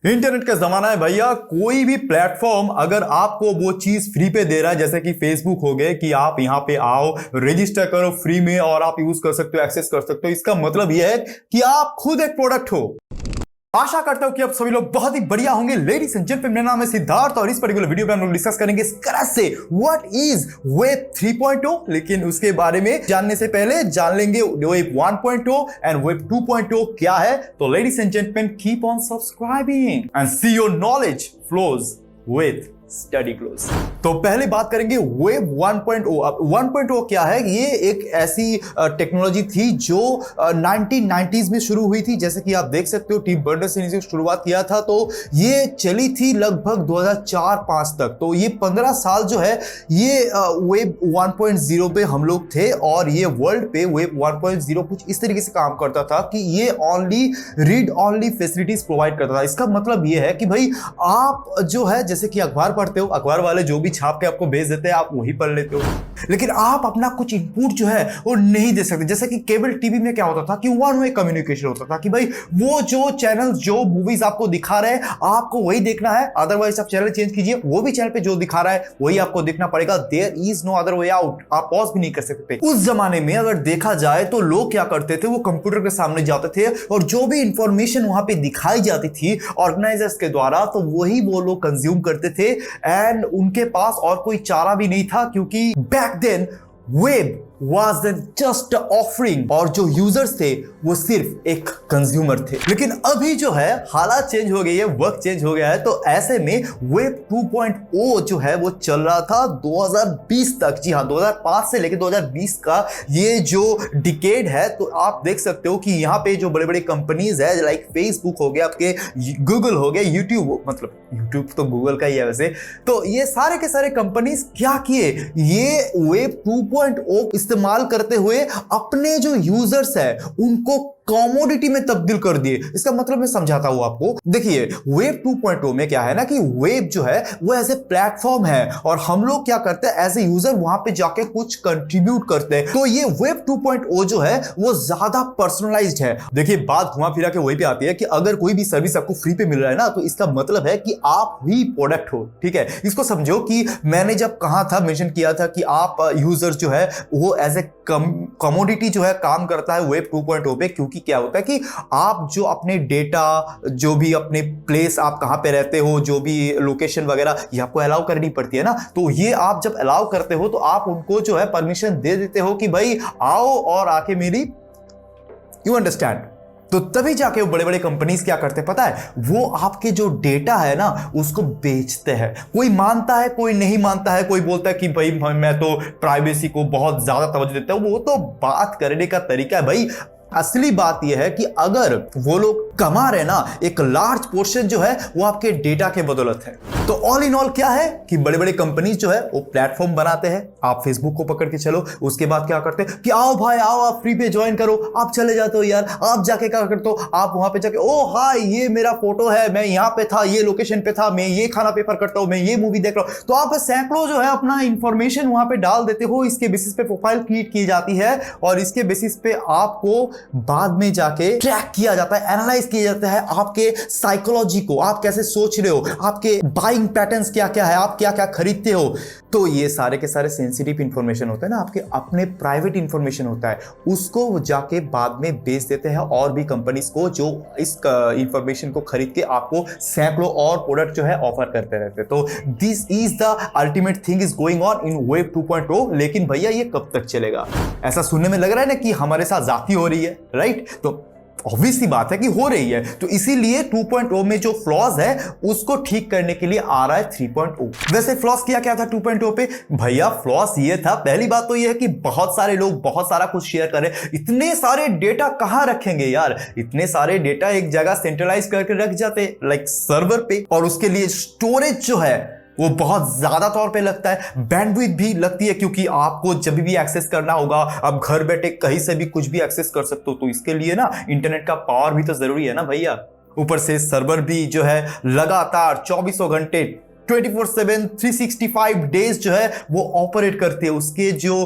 Internet का जमाना है भैया। कोई भी प्लेटफॉर्म अगर आपको वो चीज फ्री पे दे रहा है, जैसे कि फेसबुक हो गए कि आप यहां पे आओ, रजिस्टर करो फ्री में और आप यूज कर सकते हो, एक्सेस कर सकते हो, इसका मतलब यह है कि आप खुद एक प्रोडक्ट हो। आशा करता हूं कि आप सभी लोग बहुत ही बढ़िया होंगे। लेडीज एंड जेंटलमैन, मेरा नाम है सिद्धार्थ और इस पर्टिकुलर वीडियो में हम लोग डिस्कस करेंगे इस तरह से व्हाट इज वेब 3.0। लेकिन उसके बारे में जानने से पहले जान लेंगे वेब 1.0 एंड वेब 2.0 क्या है। तो ladies and gentleman, keep on subscribing and see your knowledge flows with study close. तो पहले बात करेंगे वेब 1.0। अब 1.0 क्या है? ये एक ऐसी टेक्नोलॉजी थी जो 1990s में शुरू हुई थी। जैसे कि आप देख सकते हो, टिम बर्नर्स ने इसे शुरुआत किया था, तो ये चली थी लगभग 2004-5 तक। तो ये 15 साल जो है ये वेब 1.0 पे हम लोग थे और ये वर्ल्ड पे वेब 1.0 कुछ इस तरीके से काम करता था कि ये only read only facilities provide करता था। इसका मतलब ये है कि भाई आप जो है, जैसे कि अखबार पढ़ते हो, अखबार वाले जो भी छाप के आपको भेज देते हैं आप वही पढ़ लेते हो, लेकिन आप अपना कुछ इनपुट जो है वो नहीं दे सकते। जैसे कि केबल टीवी में क्या होता था कि वन वे कम्युनिकेशन होता था कि भाई वो जो चैनल जो मूवीज आपको दिखा रहे हैं आपको वही देखना है, अदरवाइज आप चैनल चेंज कीजिए, वो भी चैनल पे जो दिखा रहा है वही आपको देखना पड़ेगा। There is no other way out. आप पॉज भी नहीं कर सकते। उस जमाने में अगर देखा जाए तो लोग क्या करते थे, वो कंप्यूटर के सामने जाते थे और जो भी इंफॉर्मेशन वहां पे दिखाई जाती थी ऑर्गेनाइजर्स के द्वारा, तो वही वो लोग कंज्यूम करते थे एंड उनके पास और कोई चारा भी नहीं था, क्योंकि back then web was then just offering और जो यूजर्स थे वो सिर्फ एक कंज्यूमर थे। लेकिन अभी जो है हालात चेंज हो गई है, वक्त चेंज हो गया है, तो ऐसे में वेब 2.0 जो है वो चल रहा था 2020 तक। जी हाँ, 2005 से लेकर 2020 का ये जो डिकेड है। तो आप देख सकते हो कि यहाँ पे जो बड़े बड़े कंपनीज है, लाइक फेसबुक हो गया, आपके गूगल हो गया, यूट्यूब, मतलब यूट्यूब तो गूगल का ही है वैसे, तो ये सारे के सारे कंपनीज क्या किए, ये वेब 2.0 इस्तेमाल करते हुए अपने जो यूजर्स है उनको कमोडिटी में तब्दील कर दिए। इसका मतलब मैं समझाता हूं आपको। देखिए, वेब 2.0 में क्या है ना कि वेब जो है वो एज ए प्लेटफॉर्म है और हम लोग क्या करते हैं, एज ए यूजर वहां पे जाके कुछ कंट्रीब्यूट करते हैं। तो ये वेब 2.0 जो है वो ज्यादा पर्सनलाइज्ड है। देखिए, बात घुमा फिरा के वही पे आती है कि अगर कोई भी सर्विस आपको फ्री पे मिल रहा है ना, तो इसका मतलब है कि आप ही प्रोडक्ट हो। ठीक है, इसको समझो कि मैंने जब कहा था, मेंशन किया था कि आप यूजर जो है वो एज ए कमोडिटी जो है काम करता है वेब 2.0 पे। क्योंकि क्या होता है कि आप जो अपने डेटा, जो भी अपने प्लेस, आप कहां पे रहते हो, जो भी लोकेशन वगैरह, ये आपको अलाउ करनी पड़ती है ना। तो ये आप जब अलाउ करते हो तो आप उनको जो है परमिशन दे देते हो कि भाई आओ और आके मेरी, यू अंडरस्टैंड। तो तभी जाके वो बड़े बड़े कंपनीज क्या करते हैं पता है, वो आपके जो डेटा है ना उसको बेचते हैं। कोई मानता है, कोई नहीं मानता है, कोई बोलता है कि भाई मैं तो प्राइवेसी को बहुत ज्यादा तवज्जो देता हूं। वो तो बात करने का तरीका है भाई। असली बात यह है कि अगर वो लोग कमा रहे ना एक लार्ज पोर्शन जो है वो आपके डेटा के बदौलत है। तो ऑल इन ऑल क्या है कि बड़े बड़े कंपनीज जो है वो प्लेटफॉर्म बनाते हैं। आप फेसबुक को पकड़ के चलो, उसके बाद क्या करते हैं कि आओ भाई आओ, आप फ्री पे ज्वाइन करो। आप चले जाते हो यार, आप जाके क्या करते हो, आप वहां पे जाके ओ हाय ये मेरा फोटो है, मैं यहाँ पे था, ये लोकेशन पे था, मैं ये खाना प्रेफर करता हूँ, मैं ये मूवी देख रहा हूँ। तो आप सैकड़ों जो है अपना इंफॉर्मेशन वहां पे डाल देते हो। इसके बेसिस पे प्रोफाइल क्रिएट की जाती है और इसके बेसिस पे आपको बाद में जाके ट्रैक किया जाता है, एनालाइज किया जाता है आपके साइकोलॉजी को, आप कैसे सोच रहे हो, आपके बाइंग पैटर्न्स क्या क्या है, आप क्या क्या खरीदते हो। तो ये सारे के सारे सेंसिटिव इंफॉर्मेशन होता है ना, आपके अपने प्राइवेट इंफॉर्मेशन होता है, उसको जाके बाद में बेच देते हैं और भी कंपनीज को, जो इस इंफॉर्मेशन को खरीद के आपको सैकड़ों और प्रोडक्ट जो है ऑफर करते रहते हैं। तो this is the ultimate thing is going on in web 2.0। लेकिन भैया ये कब तक चलेगा? ऐसा सुनने में लग रहा है ना कि हमारे साथ जाती हो रही है, राइट? तो ऑब्वियस सी बात है कि हो रही है। तो इसीलिए 2.0 में जो फ्लॉज है उसको ठीक करने के लिए आ रहा है 3.0। वैसे फ्लॉज क्या था 2.0 पे? भैया फ्लॉज ये था, पहली बात तो ये है कि बहुत सारे लोग बहुत सारा कुछ शेयर कर रहे हैं। इतने सारे डेटा कहां रखेंगे यार? इतने सारे डेटा एक जगह सेंट्रलाइज करके रख जाते लाइक सर्वर पे, और उसके लिए स्टोरेज जो है वो बहुत ज्यादा तौर पे लगता है, बैंडविड्थ भी लगती है, क्योंकि आपको जब भी एक्सेस करना होगा, आप घर बैठे कहीं से भी कुछ भी एक्सेस कर सकते हो। तो इसके लिए ना इंटरनेट का पावर भी तो जरूरी है ना भैया। ऊपर से सर्वर भी जो है लगातार 24 घंटे 24/7 365 डेज जो है वो ऑपरेट करती है। उसके जो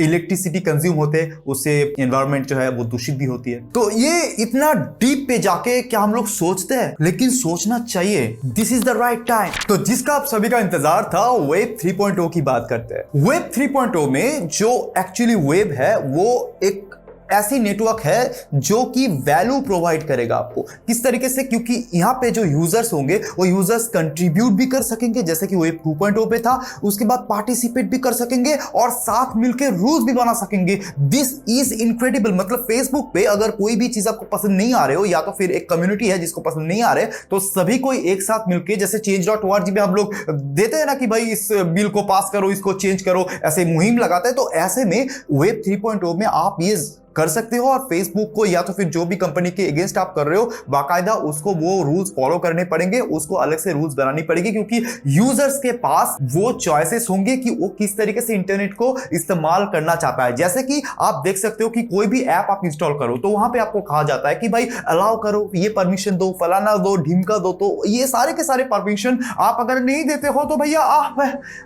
इलेक्ट्रिसिटी कंज्यूम होते हैं उससे एनवायरनमेंट जो है वो दूषित भी होती है। तो ये इतना डीप पे जाके क्या हम लोग सोचते हैं, लेकिन सोचना चाहिए। This is the right time. तो जिसका आप सभी का इंतजार था, वेब 3.0 की बात करते हैं। वेब 3.0 में जो एक्चुअली वेब है वो एक ऐसी नेटवर्क है जो कि वैल्यू प्रोवाइड करेगा आपको। किस तरीके से? क्योंकि यहां पे जो यूजर्स होंगे वो यूजर्स कंट्रीब्यूट भी कर सकेंगे जैसे कि वेब 2.0 पे था, उसके बाद पार्टिसिपेट भी कर सकेंगे और साथ मिलकर रूल्स भी बना सकेंगे। This is incredible. मतलब फेसबुक पे अगर कोई भी चीज आपको पसंद नहीं आ रहे हो, या तो फिर एक कम्युनिटी है जिसको पसंद नहीं आ रहे, तो सभी को एक साथ मिलकर, जैसे change.org में हम लोग देते हैं ना कि भाई इस बिल को पास करो, इसको चेंज करो, ऐसे मुहिम लगाते हैं। तो ऐसे में वेब 3.0 में आप ये कर सकते हो और फेसबुक को या तो फिर जो भी कंपनी के अगेंस्ट आप कर रहे हो, बाकायदा उसको वो रूल्स फॉलो करने पड़ेंगे, उसको अलग से रूल्स बनानी पड़ेगी, क्योंकि यूजर्स के पास वो चॉइसेस होंगे कि वो किस तरीके से इंटरनेट को इस्तेमाल करना चाहता है। जैसे कि आप देख सकते हो कि कोई भी ऐप आप इंस्टॉल करो तो वहां पे आपको कहा जाता है कि भाई अलाउ करो, ये परमिशन दो, फलाना दो, ढिमका दो। तो ये सारे के सारे परमिशन आप अगर नहीं देते हो तो भैया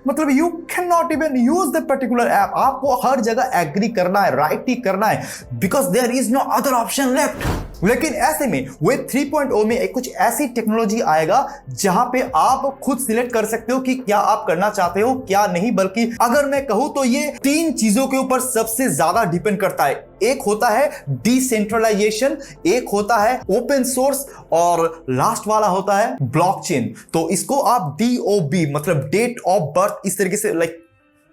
मतलब you can not even use the particular app. आपको हर जगह एग्री करना है, राइट ही करना है, because there is no other option left। लेकिन ऐसे में वेब 3.0 में एक कुछ ऐसी टेक्नोलॉजी आएगा जहां पे आप खुद सिलेक्ट कर सकते हो कि क्या आप करना चाहते हो क्या नहीं। बल्कि अगर मैं कहूं तो ये 3 चीजों के ऊपर सबसे ज्यादा डिपेंड करता है। एक होता है डिसेंट्रलाइजेशन, एक होता है ओपन सोर्स, और लास्ट वाला होता है ब्लॉकचेन। तो इसको आप DOB मतलब डेट ऑफ बर्थ इस तरीके से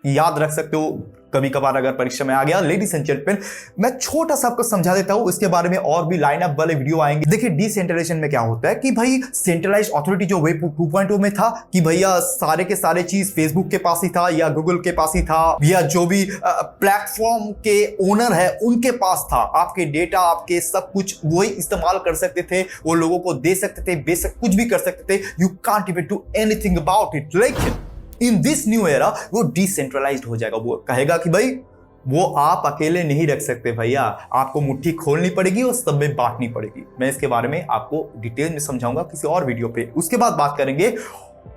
याद रख सकते हो कभी कभार अगर परीक्षा में आ गया। लेडीज एंड जेंटलमैन, मैं छोटा सा आपको समझा देता हूं, इसके बारे में और भी लाइनअप वाले वीडियो आएंगे। देखिए डिसेंट्रलाइजेशन में क्या होता है कि भाई सेंट्रलाइज अथॉरिटी जो वेब 2.0 में था कि भैया सारे के सारे चीज फेसबुक के पास ही था या गूगल के पास ही था या जो भी प्लेटफॉर्म के ओनर है उनके पास था। आपके डेटा, आपके सब कुछ वही इस्तेमाल कर सकते थे, वो लोगों को दे सकते थे, बेशक कुछ भी कर सकते थे। You can't even do anything about it. लेकिन इन दिस न्यू एरा वो डिसेंट्रलाइज्ड हो जाएगा। वो कहेगा कि भाई वो आप अकेले नहीं रख सकते भैया, आपको मुट्ठी खोलनी पड़ेगी और सब में बांटनी पड़ेगी। मैं इसके बारे में आपको डिटेल में समझाऊंगा किसी और वीडियो पे। उसके बाद बात करेंगे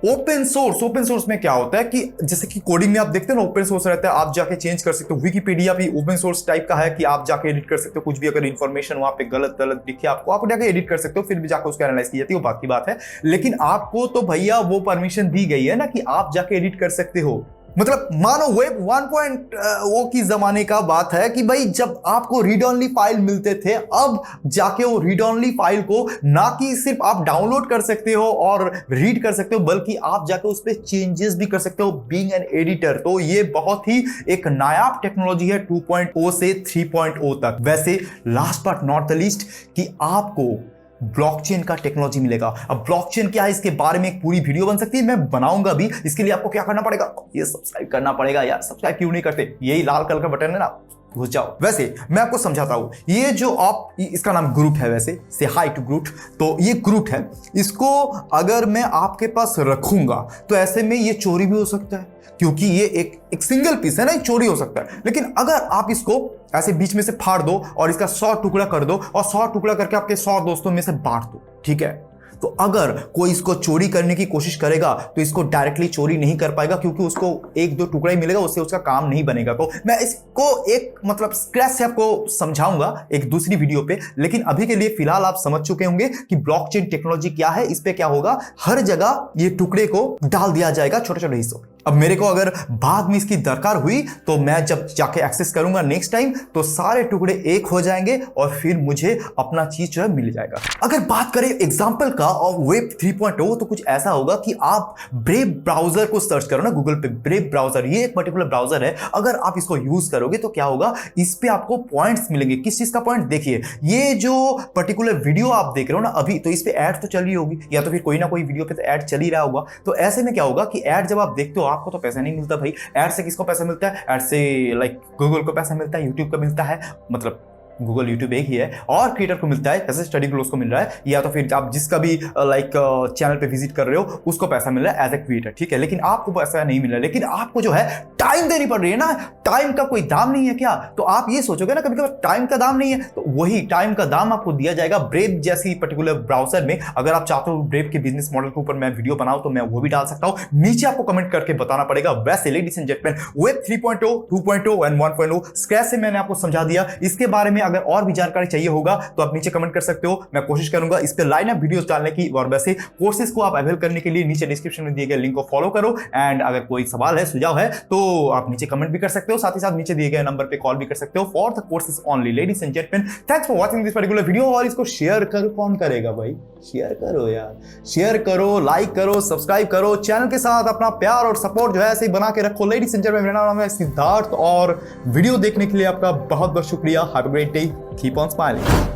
ओपन सोर्स। ओपन सोर्स में क्या होता है कि जैसे कि कोडिंग में आप देखते हैं ना, ओपन सोर्स रहता है, आप जाके चेंज कर सकते हो। विकिपीडिया भी ओपन सोर्स टाइप का है कि आप जाके एडिट कर सकते हो कुछ भी। अगर इन्फॉर्मेशन वहां पे गलत दिखे आपको, आप जाके एडिट कर सकते हो, फिर भी जाकर उसको एनालाइज की जाती है, वो बात की बात है। लेकिन आपको तो भैया वो परमिशन दी गई है ना कि आप जाके एडिट कर सकते हो। मतलब मानो वेब 1.0 की जमाने का बात है कि भाई जब आपको रीड ओनली फाइल मिलते थे, अब जाके वो रीड ओनली फाइल को ना कि सिर्फ आप डाउनलोड कर सकते हो और रीड कर सकते हो, बल्कि आप जाके उस पर चेंजेस भी कर सकते हो बीइंग एन एडिटर। तो ये बहुत ही एक नायाब टेक्नोलॉजी है 2.0 से 3.0 तक। वैसे last but not the least कि आपको ब्लॉकचेन का टेक्नोलॉजी मिलेगा। अब ब्लॉकचेन क्या है इसके बारे में एक पूरी वीडियो बन सकती है, मैं बनाऊंगा भी। इसके लिए आपको क्या करना पड़ेगा, ये सब्सक्राइब करना पड़ेगा। यार सब्सक्राइब क्यों नहीं करते, यही लाल कलर का बटन है ना, घुस जाओ। वैसे मैं आपको समझाता हूं, ये जो आप, इसका नाम ग्रुप है, वैसे से हाई टू ग्रुप। तो ये ग्रुप है, इसको अगर मैं आपके पास रखूंगा तो ऐसे में ये चोरी भी हो सकता है, क्योंकि ये एक सिंगल पीस है ना, चोरी हो सकता है। लेकिन अगर आप इसको ऐसे बीच में से फाड़ दो और इसका 100 टुकड़ा कर दो और 100 टुकड़ा करके आपके 100 दोस्तों में से बांट दो, ठीक है, तो अगर कोई इसको चोरी करने की कोशिश करेगा तो इसको डायरेक्टली चोरी नहीं कर पाएगा, क्योंकि उसको 1-2 टुकड़ा ही मिलेगा, उससे उसका काम नहीं बनेगा। तो मैं इसको एक मतलब स्क्रैच से आपको समझाऊंगा एक दूसरी वीडियो पे। लेकिन अभी के लिए फिलहाल आप समझ चुके होंगे कि ब्लॉकचेन टेक्नोलॉजी क्या है, इस पे क्या होगा। हर जगह ये टुकड़े को डाल दिया जाएगा छोटे छोटे हिस्सों। अब मेरे को अगर बाद में इसकी दरकार हुई तो मैं जब जाके एक्सेस करूंगा नेक्स्ट टाइम, तो सारे टुकड़े एक हो जाएंगे और फिर मुझे अपना चीज जो है मिल जाएगा। अगर बात करें एग्जांपल का और वेब 3.0, तो कुछ ऐसा होगा कि आप ब्रेव ब्राउजर को सर्च करो ना गूगल पे, ब्रेव ब्राउजर, ये एक पर्टिकुलर ब्राउजर है। अगर आप इसको यूज करोगे तो क्या होगा, इस पे आपको पॉइंट्स मिलेंगे। किस चीज का पॉइंट, देखिए ये जो पर्टिकुलर वीडियो आप देख रहे हो ना अभी, तो इस पे ऐड तो चल रही होगी, या तो फिर कोई ना कोई वीडियो पे तो ऐड चल ही रहा होगा। तो ऐसे में क्या होगा कि ऐड जब आप देखते हो, आपको तो पैसा नहीं मिलता भाई। ऐड से किसको पैसा मिलता है, ऐड से लाइक गूगल को पैसा मिलता है, यूट्यूब को मिलता है, मतलब गूगल, यूट्यूब एक ही है। और क्रिएटर को मिलता है जैसे स्टडी ग्लोस को मिल रहा है, या तो फिर आप जिसका भी लाइक चैनल पे विजिट कर रहे हो उसको पैसा मिल रहा है एज ए क्रिएटर, ठीक है। लेकिन आपको पैसा नहीं मिल रहा है, लेकिन आपको जो है टाइम देनी पड़ रही है ना। टाइम का कोई दाम नहीं है क्या? तो आप ये सोचोगे ना कभी कभी टाइम का दाम नहीं है, तो वही टाइम का दाम आपको दिया जाएगा ब्रेव जैसी पर्टिकुलर ब्राउजर में। अगर आप चाहते हो ब्रेव के बिजनेस मॉडल के ऊपर मैं वीडियो बनाऊं तो मैं वो भी डाल सकता हूं, नीचे आपको कमेंट करके बताना पड़ेगा। वैसे ladies and gentleman, web 3.0, 2.0 and 1.0 scratch से मैंने आपको समझा दिया। इसके बारे में अगर और भी जानकारी चाहिए होगा तो आप नीचे कमेंट कर सकते हो, मैं कोशिश करूंगा इस पे लाइन अप वीडियोस डालने की। और वैसे कोर्सेज को आप अवेल करने के लिए नीचे डिस्क्रिप्शन में दिए गए लिंक को फॉलो करो। एंड अगर कोई सवाल है, सुझाव है, तो आप नीचे कमेंट भी कर सकते हो, साथ ही साथ नीचे दिए गए नंबर पे कॉल भी कर सकते हो for the courses only. Ladies and gentleman, thanks for watching this particular video. और इसको शेयर करो, कौन करेगा भाई? शेयर करो यार, शेयर करो, लाइक करो, सब्सक्राइब करो। चैनल के साथ अपना प्यार और सपोर्ट जो है ऐसे ही बना के रखो। लेडीज एंड जेंटलमैन, मेरा नाम है सिद्धार्थ और वीडियो देखने के लिए आपका बहुत बहुत शुक्रिया। Have a great day, keep on smiling.